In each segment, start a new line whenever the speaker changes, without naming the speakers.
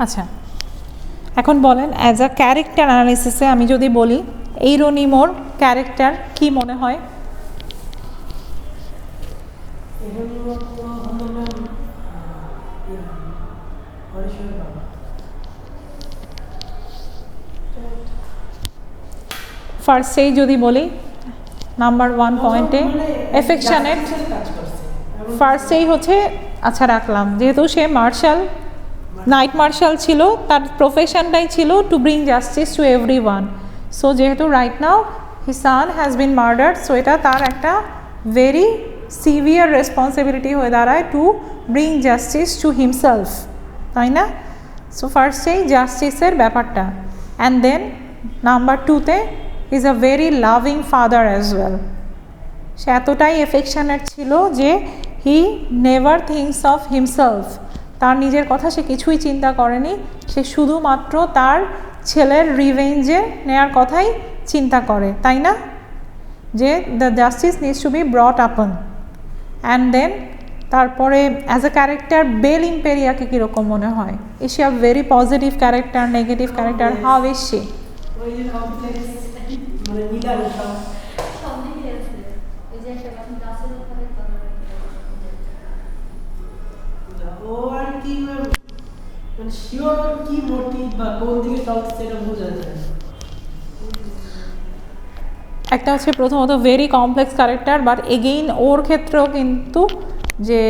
আচ্ছা, এখন বলেন অ্যাজ আ ক্যারেক্টার অ্যানালিসিসে আমি যদি বলি এইরোনিমোর ক্যারেক্টার কি মনে হয়? ফার্স্টেই যদি বলি নাম্বার 1 পয়েন্টে এফেকশনেট, ফার্স্টেই হচ্ছে, আচ্ছা রাখলাম, যেহেতু সে মার্শাল, নাইট মার্শাল ছিল, তার প্রফেশনটাই ছিল to bring justice to every one. So যেহেতু right now his son has been murdered, so এটা তার একটা ভেরি সিভিয়ার রেসপন্সিবিলিটি হয়ে দাঁড়ায় to bring justice to himself, তাই না? সো ফার্স্টেই জাস্টিসের ব্যাপারটা। অ্যান্ড দেন নাম্বার 2তে is a very loving father as well. সে এতটাই এফেকশনেট ছিল যে he never thinks of himself, তার নিজের কথা সে কিছুই চিন্তা করেনি, সে শুধুমাত্র তার ছেলের রিভেঞ্জে নেয়ার কথাই চিন্তা করে, তাই না? যে the justice needs to be brought upon. And then তারপরে অ্যাজ এ ক্যারেক্টার বেল ইম্পেরিয়াকে কীরকম মনে হয়? Is she a very positive character, negative character, how is she? একটা হচ্ছে প্রথমত very complex character, but again ওর ক্ষেত্রেও কিন্তু যে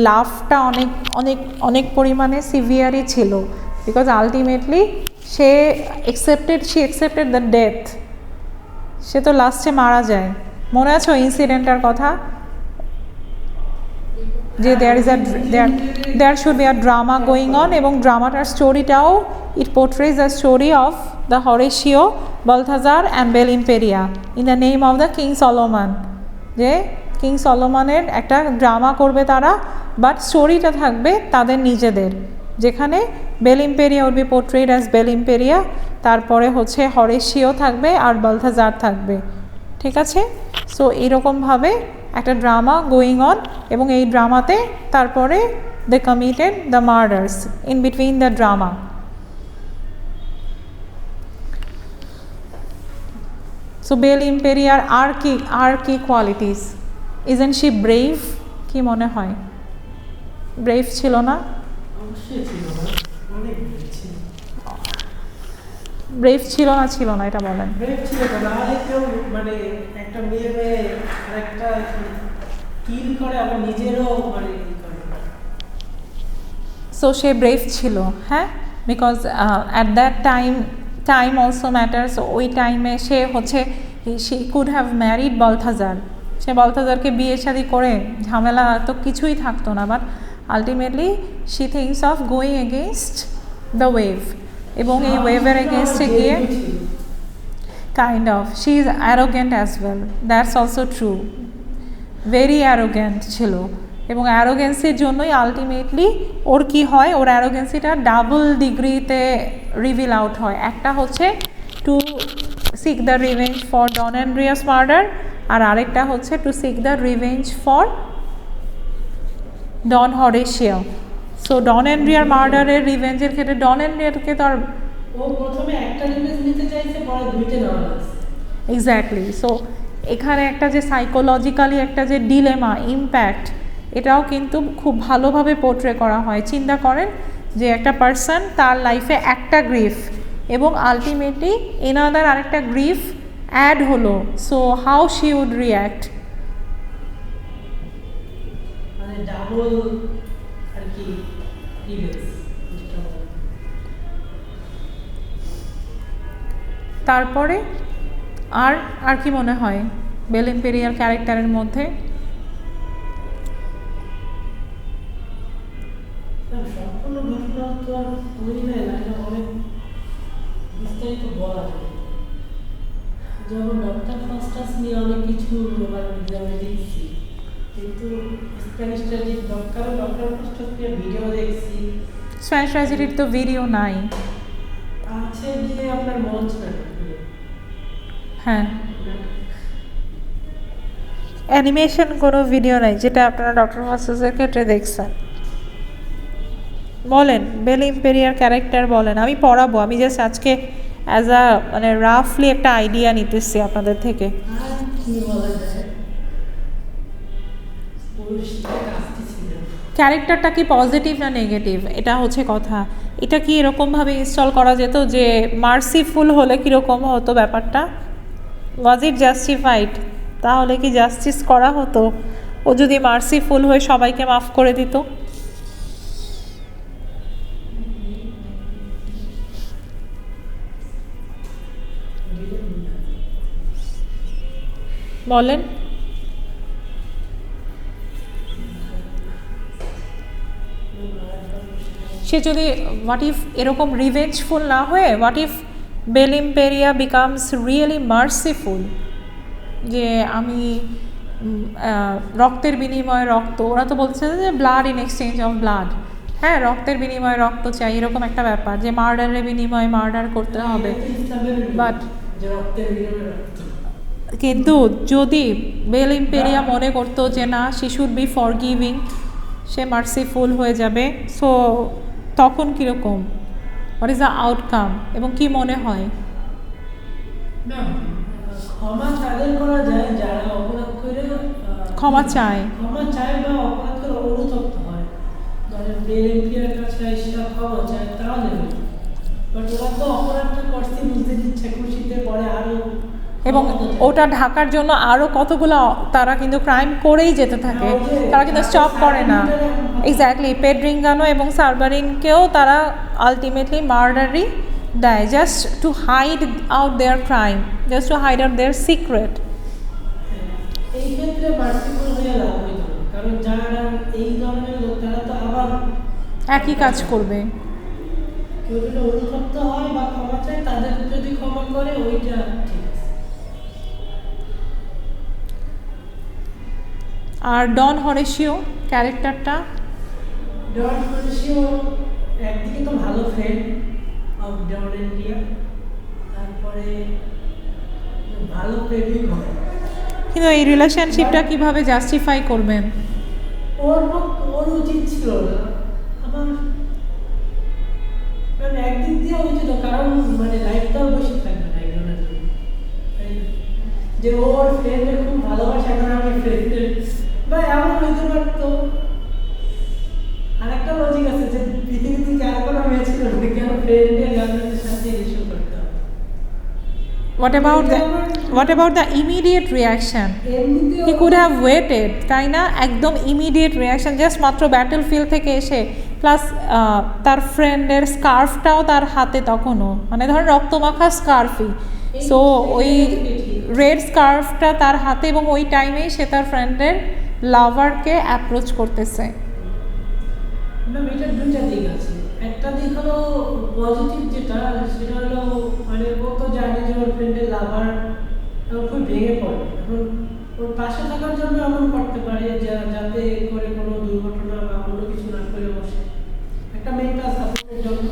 লাভটা অনেক অনেক অনেক পরিমাণে সিভিয়ারই ছিল, বিকজ আলটিমেটলি সে অ্যাকসেপ্টেড দ্য ডেথ। সে তো লাস্টে মারা যায়, মনে আছে ইনসিডেন্টটার কথা? যে there should be a drama going on, এবং ড্রামাটার স্টোরিটাও it portrays the story of the Horatio, Balthazar and Bel Imperia in the name of the king Solomon. যে কিং সলোমনের একটা ড্রামা করবে তারা, বাট স্টোরিটা থাকবে তাদের নিজেদের, যেখানে Bel Imperia would be portrayed as Bel Imperia, তারপরে হচ্ছে হরেশিও থাকবে আর বালথাজার থাকবে, ঠিক আছে? সো এইরকমভাবে একটা ড্রামা গোয়িং অন, এবং এই ড্রামাতে তারপরে they committed the murders in between the drama. So Bel ইম্পেরিয়ার আর কি কোয়ালিটিস? Isn't she brave? কি মনে হয়, ব্রেভ ছিল না? ব্রেভ ছিল না এটা বলেন।
মানে একটা মেয়ে একটা কিল করে আবার নিজেরও মানে
সো সে ব্রেভ ছিল, হ্যাঁ, because at that time also matters. ওই টাইমে সে হচ্ছে she could have married Balthazar, সে বালথাজারকে বিয়ে শাদী করে ঝামেলা তো কিছুই থাকতো না, but ultimately she thinks of going against the wave, এবং এই ওয়েভের এগেনস্টে গিয়ে kind of she is arrogant as well, that's also true, very arrogant ছিল, এবং অ্যারোগেন্সির জন্যই আলটিমেটলি ওর কি হয়, ওর অ্যারোগেন্সিটা ডাবল ডিগ্রিতে রিভিল আউট হয়। একটা হচ্ছে to seek the revenge for Don Andrea's murder, আর আরেকটা হচ্ছে to seek the revenge for Don Horatio. So Don অ্যান্ড্রিয়ার মার্ডারের রিভেঞ্জের ক্ষেত্রে ডন অ্যান্ড্রিয়ারকে তো আর
ও প্রথমে একটা রিভেঞ্জ নিতে চাইছে, পরে দুইটা নেওয়া হয়েছে।
এক্স্যাক্টলি। সো এখানে একটা যে সাইকোলজিক্যালি একটা যে ডিলেমা, ইম্প্যাক্ট, এটাও কিন্তু খুব ভালোভাবে পোর্ট্রে করা হয়। চিন্তা করেন যে একটা পার্সন, তার লাইফে একটা গ্রিফ, এবং আলটিমেটলি এনাদার আরেকটা গ্রিফ অ্যাড হলো, so how she would react?
মানে ডাবল আর কি রিভেঞ্জ।
তারপরে আর কি মনে হয় বেল ইম্পেরিয়ার ক্যারেক্টারের মধ্যে?
সম্পূর্ণ ঘটনা তো আর তৈরি হয় না, এটা অনেক বিস্তারিত বলা যায়। যেমন ডক্টর ফাস্টাস নিয়ে অনেক কিছু আমি দেখছি, কিন্তু স্প্যানিশ ট্র্যাজেডি ডক্টর ফাস্টাস নিয়ে ভিডিও দেখছি।
স্প্যানিশ ট্র্যাজেডির তো ভিডিও নাই,
আছে যে আপনার মঞ্চ নাটক,
হ্যাঁ, অ্যানিমেশন কোনো ভিডিও নাই যেটা আপনারা ডক্টর ফাস্টাসের ক্ষেত্রে দেখছেন। বলেন বেল ইম্পেরিয়ার ক্যারেক্টার বলেন, আমি পড়াবো, আমি জাস্ট আজকে অ্যাজ আ মানে রাফলি একটা আইডিয়া নিতেছি আপনাদের থেকে।
আর কি বলা যায়, পুরুষটা কাজটি ছিল।
ক্যারেক্টারটা কি পজিটিভ না নেগেটিভ, এটা হচ্ছে কথা। এটা কি এরকমভাবে ইনস্টল করা যেত যে মার্সিফুল হলে কীরকম হতো ব্যাপারটা, ওয়াজ ইট জাস্টিফাইড, তাহলে কি জাস্টিস করা হতো ও যদি মার্সিফুল হয়ে সবাইকে মাফ করে দিত? বলেন। সে যদি হোয়াট ইফ এরকম রিভেঞ্জফুল না হয়ে what if Bel Imperia becomes really merciful, যে আমি রক্তের বিনিময়ে রক্ত, ওরা তো বলছে যে blood in exchange of blood, হ্যাঁ রক্তের বিনিময়ে রক্ত চাই, এরকম একটা ব্যাপার যে মার্ডারের বিনিময়ে মার্ডার করতে হবে। বাট কিন্তু যদি বেল ইম্পেরিয়া মনে করতো যে না she should be forgiving, say merciful হয়ে যাবে, সো তখন কীরকম, হোয়াট ইজ দ্য আউটকাম, এবং কি মনে হয়?
না, ক্ষমা তাদের করা যায় যারা অপরাধ করে
ক্ষমা চায়
বা অপরাধ করে অনুতপ্ত হয়, মানে বেল ইম্পেরিয়ার কাছে সেটা ক্ষমা চায় তাহলে। বাট ওরা তো অপরাধটা করতে বুঝতে দিচ্ছে খুশিতে পরে আরো,
এবং ওটা ঢাকার জন্য আরও কতগুলো তারা কিন্তু ক্রাইম করেই যেতে থাকে, তারা কিন্তু স্টপ করে না। এক্স্যাক্টলি, পেড্রিঙ্গানো এবং সার্ভারিংকেও তারা আলটিমেটলি মার্ডারই দেয়, just to hide out their crime, just to hide out their secret.
এই ক্ষেত্রে মার্সিফুল হয়ে লাভ হইতো না, কারণ যারা এই ধরনের লোক তারা তো আবার
একই কাজ করবে।
কেউ যদি অনুতপ্ত হয় বা ক্ষমা চায়, তাদের যদি ক্ষমা করে ওইটা ঠিক আছে।
আর ডন হরেশিও ক্যারেক্টারটা,
ডন হরেশিও একদিকে তো ভালো ফ্রেন্ড অফ ডন ইন্ডিয়া, তারপরে ভালো প্রেমিক,
কিন্তু এই রিলেশনশিপটা কিভাবে জাস্টিফাই করবেন?
ওর উচিত ছিল না, আমার মানে একদিক দিয়ে উচিত, কারণ মানে লাইফটাও বসে থাকবে না একজনের জন্য, যে ওর ফ্রেন্ডের খুব ভালোবাসা, এখন আমি ফ্রেন্ডের বা এমন হইতে পারতো। আর একটা লজিক আছে যে পৃথিবীতে কি আর কোনো মেয়ে ছিল না, কেন ফ্রেন্ডের গার্লফ্রেন্ডের সাথে রিলেশন করতে হবে?
What about the immediate reaction? He could have waited, তাই না? একদম ইমিডিয়েট রিয়াকশন, জাস্ট মাত্র ব্যাটল ফিল্ড থেকে এসে, প্লাস তার ফ্রেন্ডের স্কার্ফটাও তার হাতে তখনও, মানে ধরেন রক্তমাখা স্কার্ফই, সো ওই রেড স্কার্ফটা তার হাতে, এবং ওই টাইমেই সে তার ফ্রেন্ডের লাভারকে অ্যাপ্রোচ করতেছে।
না, এটার দুইটা দিক আছে। একটা দিক হলো পজিটিভ, যেটা সেটা হলো মানে ও তো জানে যে ওর ফ্রেন্ডের লাভার খুব ভেঙে পড়ে, এখন ওর পাশে থাকার জন্য এমন করতে পারে যাতে করে কোনো দুর্ঘটনা বা কোনো কিছু না করে বসে, একটা মেন্টাল সাপোর্টের জন্য।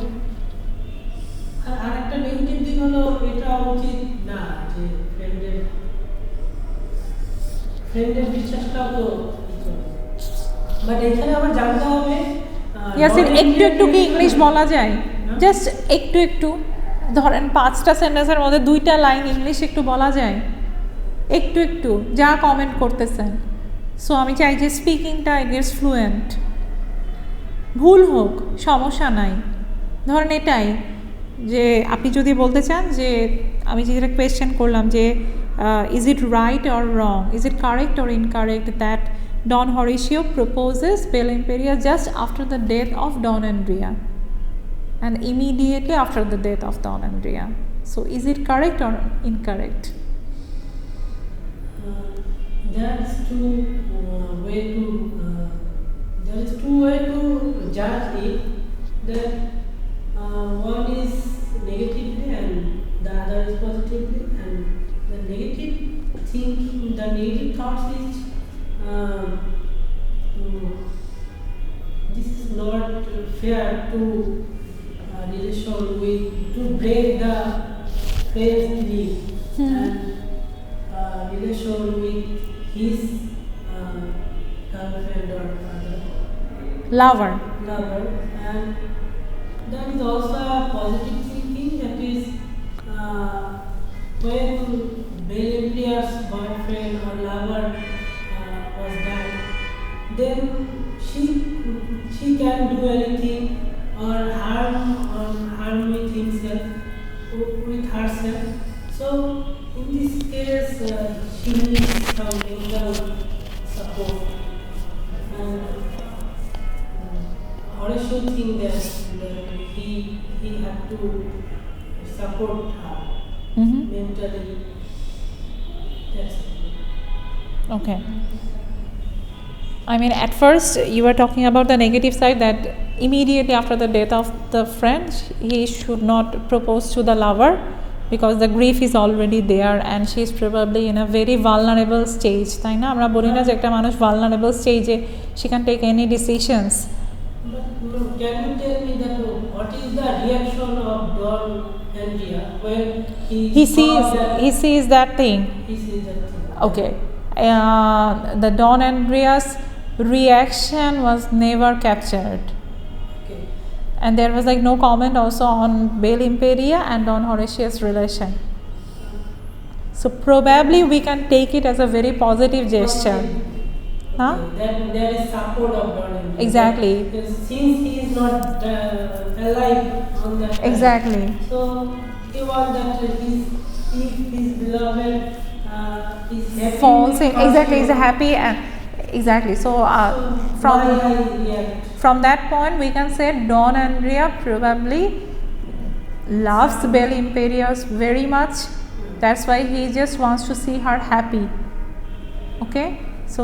আর একটা নেগেটিভ দিক হলো এটা উচিত না যে ফ্রেন্ডের বিশ্বাসটাও তো, বাট এখানে আবার জানতে হবে
ইয়াসির একটু একটু কি ইংলিশ বলা যায়, জাস্ট একটু একটু, ধরেন 5টা সেন্টেন্সের মধ্যে 2টা লাইন ইংলিশ একটু বলা যায়, একটু একটু যা কমেন্ট করতেছেন। সো আমি চাই যে স্পিকিংটা গেটস ফ্লুয়েন্ট, ভুল হোক সমস্যা নাই, ধরেন এটাই যে আপনি যদি বলতে চান যে আমি যেটা কোয়েশ্চেন করলাম যে is it right or wrong, is it correct or incorrect that Don Horatio proposes Bel Imperia just after the death of Don and Ria, and immediately after the death of Don and Ria. So is it correct or incorrect?
That's two way to there is two way to judge it. That one is negatively and the other is positively, and the negative thinking, the negative thoughts is this is not fair to relation with, to break the friend's belief and relation with his girlfriend or other lover, and that is also a positive thinking. That is, when Belleville's boyfriend or lover was died, then she can do anything or harm with himself, with herself. So in this case, she needs some legal support, and Horatio think that he had to support her mentally. That's it.
Okay. I mean, at first you were talking about the negative side, that immediately after the death of the friend, he should not propose to the lover because the grief is already there and she is probably in a very vulnerable stage. তাই না, আমরা বলি না যে একটা মানুষ vulnerable stage, she can take any decisions.
But can you tell me that what is the reaction of Don Andrea when
He sees that thing.
He sees that thing.
Okay. The Don Andrea's reaction was never captured.
Okay.
And there was like no comment also on Bel Imperia and Don Horatius relation. So probably we can take it as a very positive gesture. Huh?
That there is support of Don Andrea.
Exactly.
Since he is not alive on that time,
Exactly.
so he wants that if his beloved is happy.
Falls in.
with
Exactly. He's
Horatio,
happy and exactly. So from that point we can say Don Andrea probably loves Bel Imperius very much. That's why he just wants to see her happy. Okay, so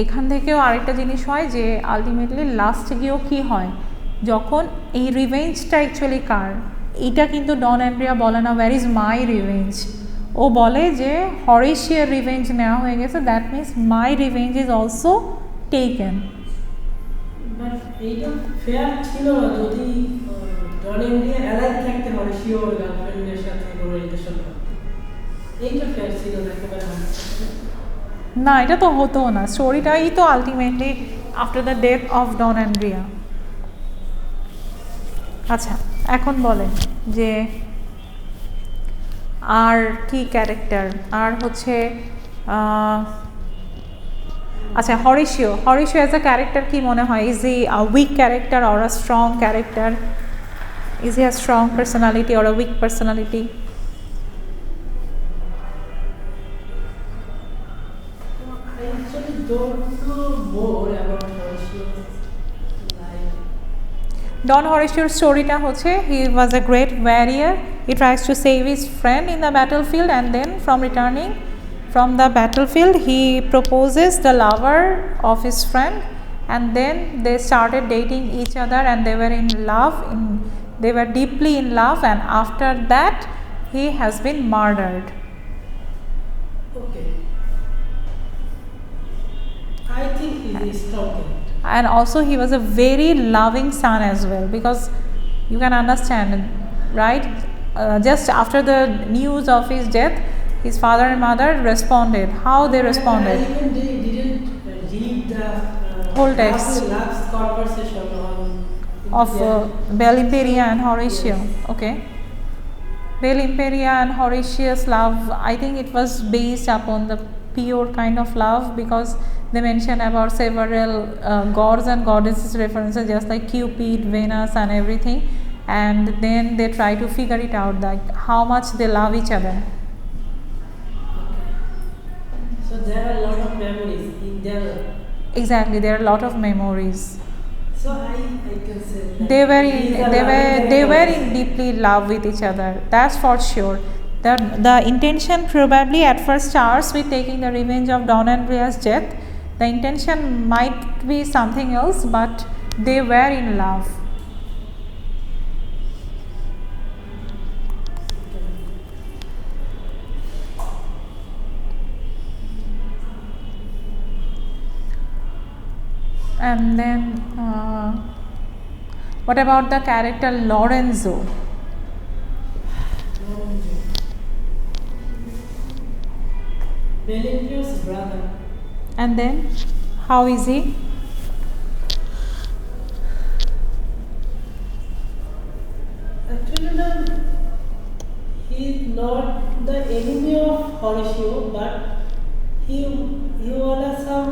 এইখান থেকেও আরেকটা জিনিস হয় যে ultimately লাস্টে গিয়েও কী হয়, যখন এই রিভেঞ্জটা অ্যাকচুয়ালি কার, এইটা কিন্তু ডন অ্যান্ড্রিয়া বলে না ওয়্যার ইজ মাই রিভেঞ্জ, ও বলে যে হরেশিয়ার রিভেঞ্জ নেওয়া হয়ে গেছে, that means my revenge is also taken.
But এইটা ফেয়ার ছিল না যদি ডন অ্যান্ড্রিয়া অ্যালাইভ থাকতে হরেশিও ওর গার্লফ্রেন্ডের সাথে কোনো রিলেশন করতো, এইটা ফেয়ার ছিল না একেবারে।
না, এটা তো হতো না, স্টোরিটাই তো ultimately after the death of Don Andrea. আচ্ছা, এখন বলেন যে আর কি ক্যারেক্টার, আর হচ্ছে আচ্ছা হরেশিও অ্যাজ আ ক্যারেক্টার কি মনে হয়, is he a weak character or a strong character, is he a strong personality or a weak personality? Don Horatio's storyটা হচ্ছে he was a great warrior, he tries to save his friend in the battlefield, and then from returning from the battlefield he proposes the lover of his friend, and then they started dating each other and they were in love, they were deeply in love, and after that he has been murdered.
Okay, I think he is strong.
And also he was a very loving son as well, because you can understand, right, just after the news of his death his father and mother responded, how they responded.
I even didn't read the
whole text
last conversation
of Bel Imperia and Horatio.
Yes.
Okay, Bel Imperia and Horatius love, I think it was based upon the pure kind of love, because they mention about several gods and goddesses references, just like Cupid, Venus and everything, and then they try to figure it out, like how much they love each other.
So there are a lot of memories in there.
Exactly, there are a lot of memories.
So I can say that
they were in deeply love with each other, that's for sure. The intention probably at first starts with taking the revenge of Don Andrea's death. The intention might be something else, but they were in love. And then what about the character Lorenzo?
Bellingham's brother.
And then how is he?
not the enemy of Horatio, but he was some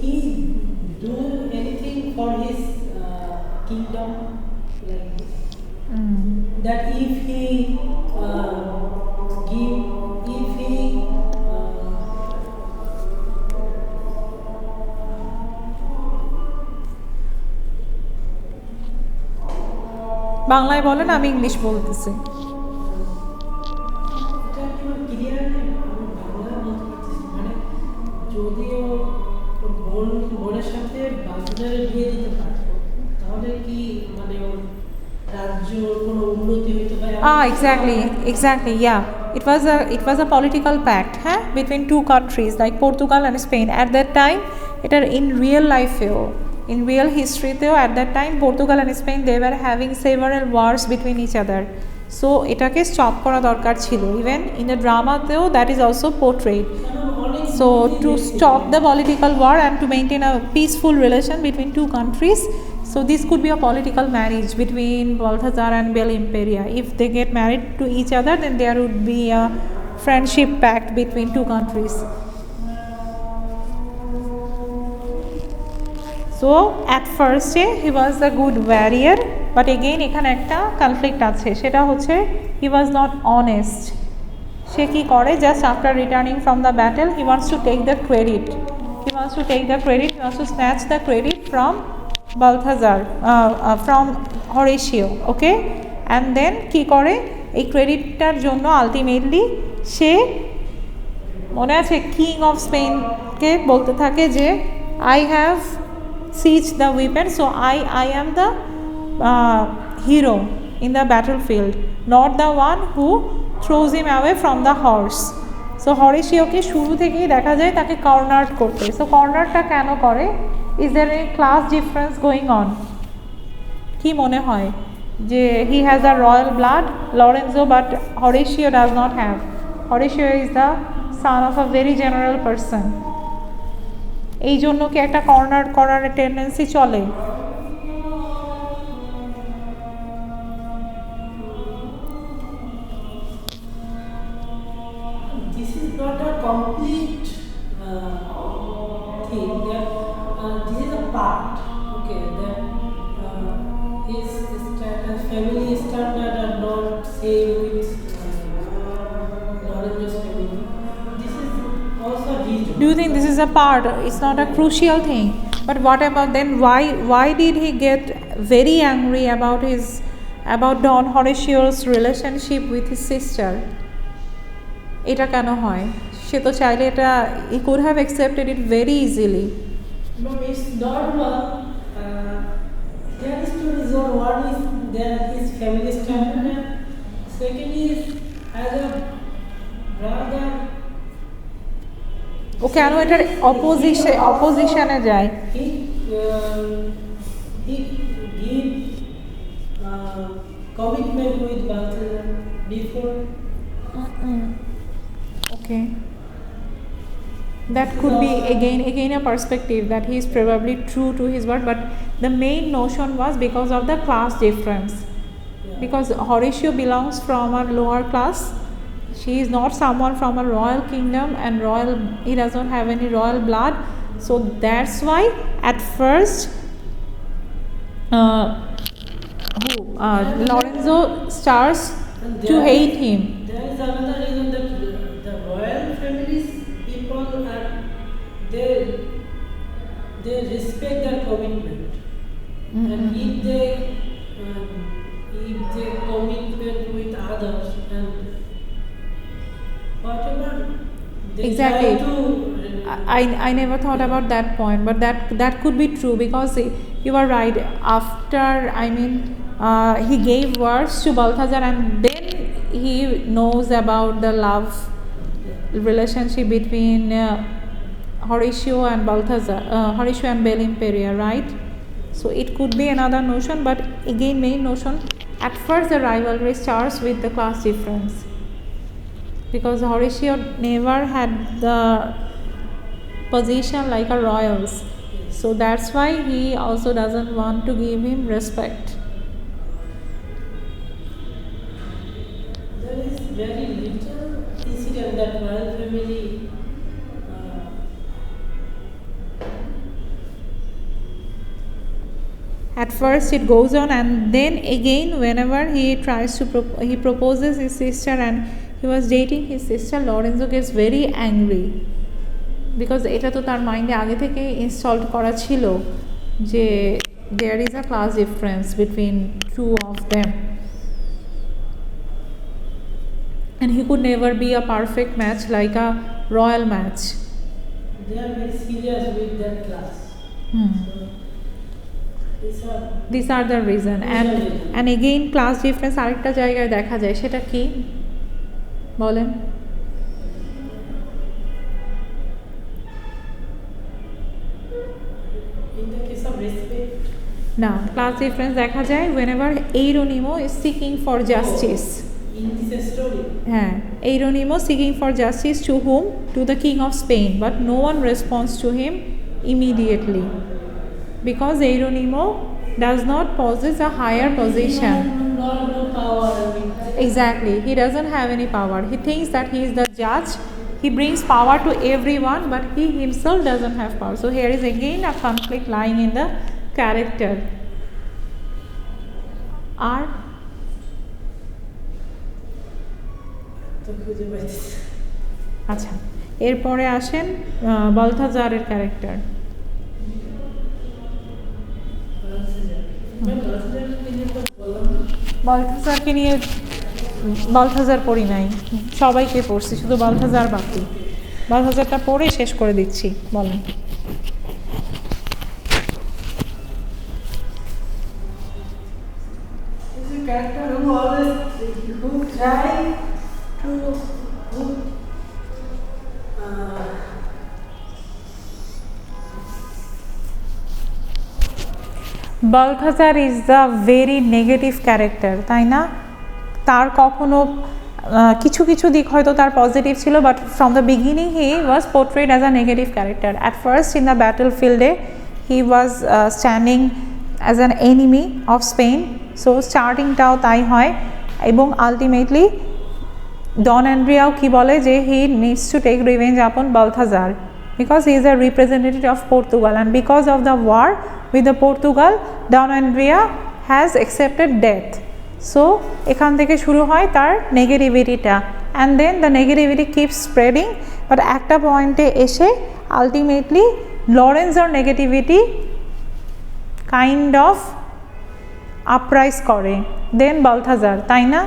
he do anything for his kingdom like this. That if he
বাংলায় বলেন, আমি English বলতেছি।
যদিও বোনের সাথে বাজারে বিয়ে দিতে পারতো তাহলে কি মানে রাজ্যর কোনো উন্নতি হতে পারে?
Exactly, yeah. It was a political pact, between two countries like Portugal and Spain. At that time, in real life, in real history, at that time, Portugal and Spain, they were having several wars between each other. So, এটাকে stop করা দরকার ছিল. Even in the drama, that is also portrayed. So, to stop the political war and to maintain a peaceful relation between two countries, so this could be a political marriage between Balthazar and Bel Imperia. If they get married to each other, then there would be a friendship pact between two countries. So at first he was a good warrior, but again এখানে একটা conflict আছে, সেটা হচ্ছে he was not honest. সে কি করে, just after returning from the battle he wants to take the credit, he wants to snatch the credit from Balthazar, from Horatio, okay? And then কি করে, এই ক্রেডিটটার জন্য আলটিমেটলি সে মনে আছে কিং অফ স্পেনকে বলতে থাকে যে I have seized the weapon, so I am the hero in the battlefield, not the one who throws him away from the horse. So হরেশিওকে শুরু থেকেই দেখা যায় তাকে কর্নার করতে। সো কর্নারটা কেন করে? Is there any class difference going on? কি মনে হয় যে he has a royal blood, Lorenzo, but Horatio does not have. Horatio is the son of a very general person. এই জন্য কি একটা কর্নার করার টেন্ডেন্সি চলে?
This is not a complete thing. That this is a part. Okay, that his family standard are not same with Lorenzo's family. This is also a reason.
Do you think this is a part? It's not a crucial thing. But what about then? Why did he get very angry about Don Horatio's relationship with his sister? এটা কেন হয়? সে তো চাইলে এটা he could have accepted it very easily.
No, it's normal. There is two reasons. One is that his family standard, and second is as a brother.
ও কেন এটার অপোজিশনে যায়?
He give commitment with Balthazar before.
Okay. That could be again a perspective that he is probably true to his word, but the main notion was because of the class difference. Because Horatio belongs from a lower class. She is not someone from a royal kingdom, and he does not have any royal blood. So that's why at first Lorenzo starts to hate him.
There is another reason that the royal families people are they respect their commitment, and if they commitment with others and whatever they
Exactly.
try to.
I never thought about that point, but that could be true, because you are right. After he gave words to Balthazar, and then he knows about the love relationship between Horatio and Balthazar, Horatio and Bel Imperia, right? So it could be another notion, but again main notion. At first the rivalry starts with the class difference, because Horatio never had the position like a royals. So that's why he also doesn't want to give him respect.
There is very little incident that royal family
At first it goes on, and then again whenever he tries to he proposes his sister and he was dating his sister, Lorenzo gets very angry because এটা তো তার মাইন্ডে আগে থেকে install করা ছিল যে there is a class difference between two of them and he could never be a perfect match like a royal match.
They are very serious with that class. So,
these are the reason. And again class difference আরেকটা জায়গায় দেখা যায়, সেটা কি বলেন?
in the case of respect,
না, class difference দেখা যায় whenever Eironimo is seeking for justice.
in this story,
হ্যাঁ, Eironimo seeking for justice to whom? To the king of Spain, but no one responds to him immediately because Eironimo does not possess a higher position.
No power.
Exactly, he doesn't have any power. He thinks that he is the judge, he brings power to everyone, but he himself doesn't have power. So here is again a conflict lying in the character. আর
তো খুঁজে পাইছি।
আচ্ছা, এরপরে আসেন বলথাজারের character. বলথাজারকে নিয়ে বলথাজার পড়ি নাই, সবাইকে পড়ছি, শুধু বলথাজার বাকি। বলথাজারটা পড়ে শেষ করে দিচ্ছি, বলেন।
Character who always who try to
Balthazar is the very negative character, তাই না? তার কখনো কিছু কিছু দিক হয়তো তার পজিটিভ ছিল, but from the beginning he was portrayed as a negative character. At first in the battle ফিল্ডে he was standing as an enemy of Spain, so স্টার্টিংটাও তাই হয়, এবং আলটিমেটলি ডন অ্যান্ড্রিয়াও কি বলে যে he needs to take revenge upon Balthazar because he is a representative of Portugal, and because of the war with the Portugal, Don Andrea has accepted death. So এখান থেকে শুরু হয় তার নেগেটিভিটিটা, and then the negativity keeps spreading, but একটা পয়েন্টে এসে ultimately Lorenzoর negativity kind of uprise করে then Balthazar, তাই না?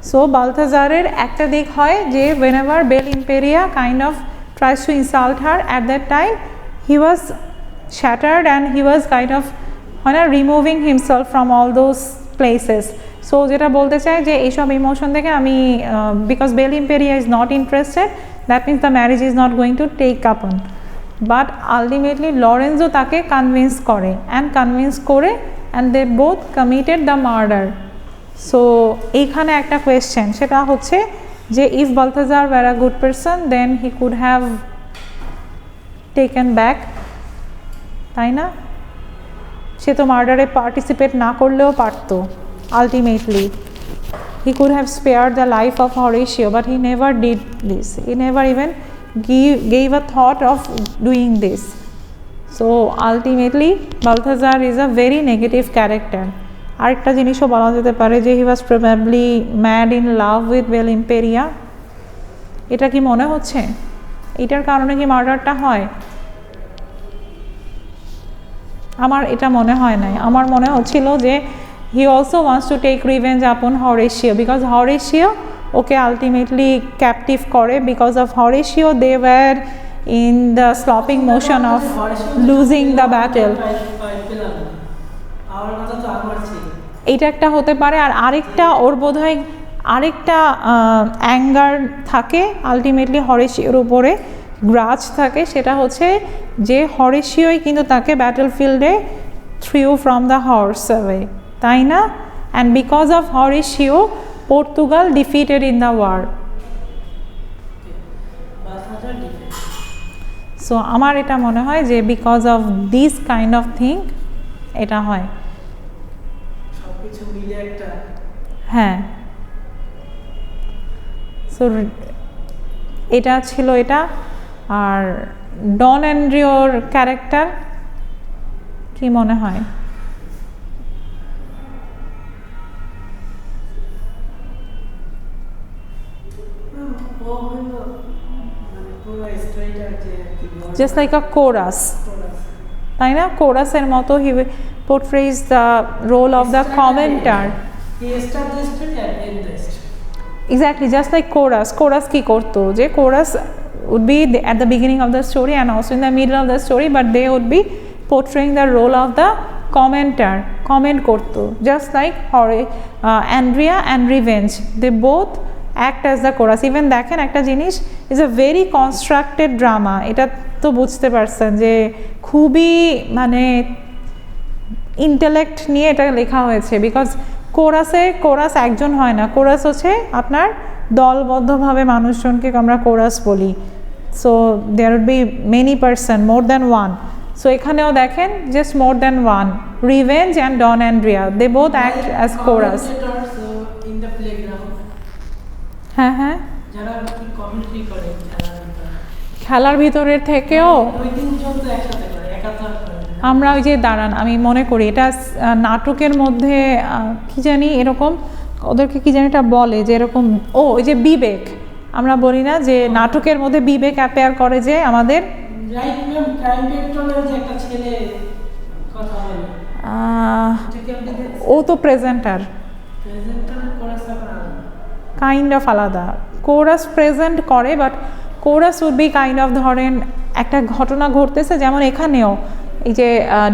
So Balthazarের একটা দিক হয় যে whenever Bel Imperia kind of tries to insult her, at that time he was shattered and he was kind of removing himself from all those places. So যেটা বলতে চাই যে এইসব ইমোশন থেকে আমি because Bel Imperia is not interested, that means the marriage is not going to take up on, but ultimately Lorenzo তাকে convince করে and they both committed the murder. So এইখানে একটা কোয়েশ্চেন, সেটা হচ্ছে যে if Balthazar were a good person then he could have taken back, তাই না? সে তো মার্ডারে পার্টিসিপেট না করলেও পারতো, ultimately he could have spared the life of Horatio, but he never did this. He never even gave a thought of doing this. So ultimately Balthazar is a very negative character. আরেকটা জিনিসও বলা যেতে পারে যে he was probably mad in love with Bel Imperia. এটা কি মনে হচ্ছে এটার কারণে কি মার্ডারটা হয়? আমার এটা মনে হয় নাই, আমার মনে হচ্ছিল যে he also wants to take revenge upon Horatio, because Horatio ওকে আলটিমেটলি ক্যাপটিভ করে, because of Horatio they were in the sloping motion of losing the battle. এইটা একটা হতে পারে, আর আরেকটা ওর বোধহয় আরেকটা অ্যাঙ্গার থাকে আলটিমেটলি হরেশিওর উপরে, গ্রাজ থাকে, সেটা হচ্ছে যে হরেশিওই কিন্তু তাকে ব্যাটল ফিল্ডে threw from the horse away, তাই না? And because of Horatio Portugal defeated in the war. So আমার এটা মনে হয় যে because of this kind of thing এটা হয়।
সবকিছু মিলে একটা
হ্যাঁ, সো এটা ছিল এটা। আর ডন অ্যান্ড্রিওর ক্যারেক্টার কি মনে হয়? জাস্ট লাইক আ কোরাস, তাই না? কোরাসের মতো he portrays the role of the commentator. Exactly, just like chorus. Chorus কি করতো, যে chorus would be at the beginning of the story and also in the middle of the story, but they would be portraying the role of the commenter, comment করতো, just like Andrea and Revenge, they both act as the chorus. Even দেখেন একটা জিনিস, is a very constructed drama, এটা তো বুঝতে পারছেন যে খুবই মানে ইন্টেলেক্ট নিয়ে এটা লেখা হয়েছে, বিকজ কোরাস একজন হয় না, কোরাস হচ্ছে আপনার দলবদ্ধভাবে মানুষজনকে আমরা কোরাস বলি। So there would be many person, more than one. So এখানেও দেখেন just more than one, revenge and Don Andrea, they both act as chorus. হ্যাঁ হ্যাঁ, খেলার ভিতরের থেকেও আমরা ওই যে দাঁড়ান, আমি মনে করি এটা নাটকের মধ্যে কি জানি এরকম ওদেরকে কি জানি এটা বলে যে এরকম, ও ওই যে বিবেক, আমরা বলি না যে নাটকের মধ্যে বিবেক অ্যাপেয়ার করে যে আমাদের, ও তো প্রেজেন্টার, কাইন্ড অফ আলাদা। কোরাস প্রেজেন্ট করে, but chorus would be kind of, ধরেন একটা ঘটনা ঘটতেছে, যেমন এখানেও এই যে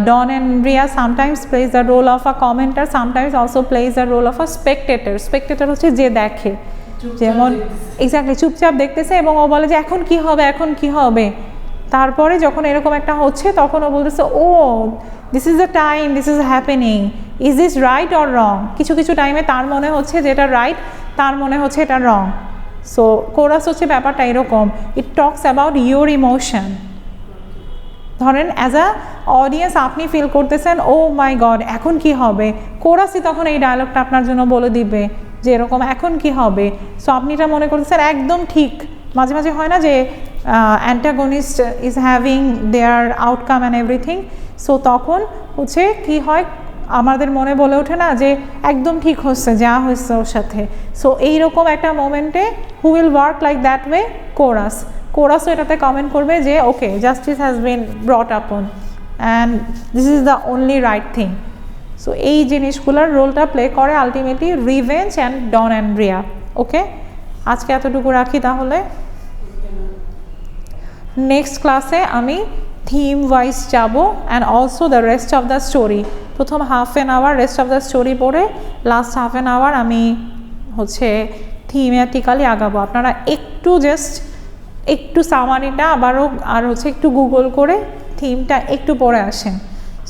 Don Andrea sometimes plays the role of a commentator, sometimes also plays the role of a spectator. Spectator হচ্ছে যে দেখে, যেমন এক্স্যাক্টলি চুপচাপ দেখতেছে এবং ও বলে যে এখন কি হবে, এখন কি হবে। তারপরে যখন এরকম একটা হচ্ছে তখন ও বলতেছে, oh this is the time, this is happening, is this right or wrong. কিছু কিছু টাইমে তার মনে হচ্ছে যে এটা রাইট, তার মনে হচ্ছে এটা রং। সো কোরাস হচ্ছে ব্যাপারটা এরকম, ইট টকস অ্যাবাউট ইউর ইমোশন। ধরেন অ্যাজ আ অডিয়েন্স আপনি ফিল করতেছেন ও মাই গড এখন কি হবে, কোরাসই তখন এই ডায়লগটা আপনার জন্য বলে দিবে যে এরকম এখন কি হবে। সো আপনি এটা মনে করতেছেন একদম ঠিক। মাঝে মাঝে হয় না যে antagonist is having there outcome and everything, so তখন হচ্ছে কি হয় আমাদের মনে বলে ওঠে না যে একদম ঠিক হচ্ছে যা হচ্ছে ওর সাথে। সো এইরকম একটা মোমেন্টে who will work like that way, কোরাসও এটাতে কমেন্ট করবে যে ওকে justice has been brought upon and this is the only right thing. So এই জিনিসগুলোর রোলটা প্লে করে ultimately revenge and Don Andrea. Okay, আজকে এতটুকু রাখি তাহলে। নেক্সট ক্লাসে আমি থিম ওয়াইজ যাব and also the rest of the story. প্রথম half an hour rest of the story পড়ে লাস্ট হাফ অ্যান আওয়ার আমি হচ্ছে থিমেটিক্যালি আগাবো। আপনারা একটু জাস্ট একটু সামারিটা আবারও আর হচ্ছে একটু গুগল করে থিমটা একটু পড়ে আসেন,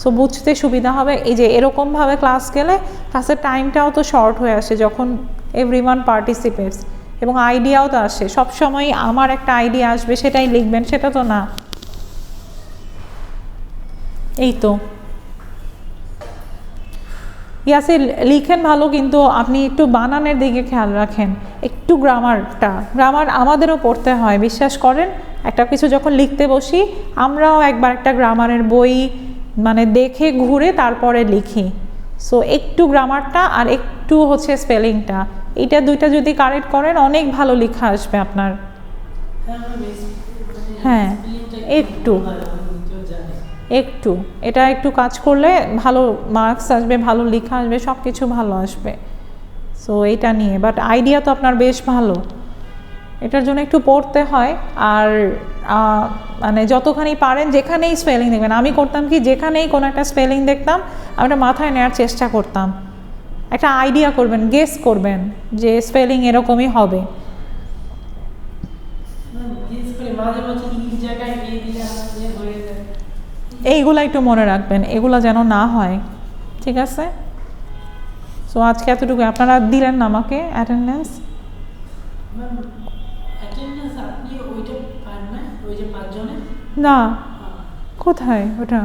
সো বুঝতে সুবিধা হবে। এই যে এরকমভাবে ক্লাস গেলে ক্লাসের টাইমটাও তো শর্ট হয়ে আসে যখন এভরিওয়ান পার্টিসিপেটস, এবং আইডিয়াও তো আসে। সবসময় আমার একটা আইডিয়া আসবে সেটাই লিখবেন সেটা তো না। এই তো ইয়াসে লিখেন ভালো, কিন্তু আপনি একটু বানানের দিকে খেয়াল রাখেন, একটু গ্রামার আমাদেরও পড়তে হয়, বিশ্বাস করেন। একটা কিছু যখন লিখতে বসি আমরাও একবার একটা গ্রামারের বই মানে দেখে ঘুরে তারপরে লিখি। সো একটু গ্রামারটা আর একটু হচ্ছে স্পেলিংটা, এইটা দুইটা যদি কারেক্ট করেন অনেক ভালো লেখা আসবে আপনার। হ্যাঁ একটু এটা একটু কাজ করলে ভালো মার্কস আসবে, ভালো লেখা আসবে, সব কিছু ভালো আসবে। সো এইটা নিয়ে বাট আইডিয়া তো আপনার বেশ ভালো, এটার জন্য একটু পড়তে হয়। আর মানে যতখানি পারেন যেখানেই স্পেলিং দেখবেন, আমি করতাম কি যেখানেই কোনো একটা স্পেলিং দেখতাম আমি ওটা মাথায় নেওয়ার চেষ্টা করতাম, একটা আইডিয়া করবেন, গেস করবেন যে স্পেলিং এরকমই হবে। এইগুলো একটু মনে রাখবেন, এগুলো যেন না হয়, ঠিক আছে? সো আজকে এতটুকু। আপনারা দিলেন না আমাকে অ্যাটেন্ডেন্স? না কোথায় ওটা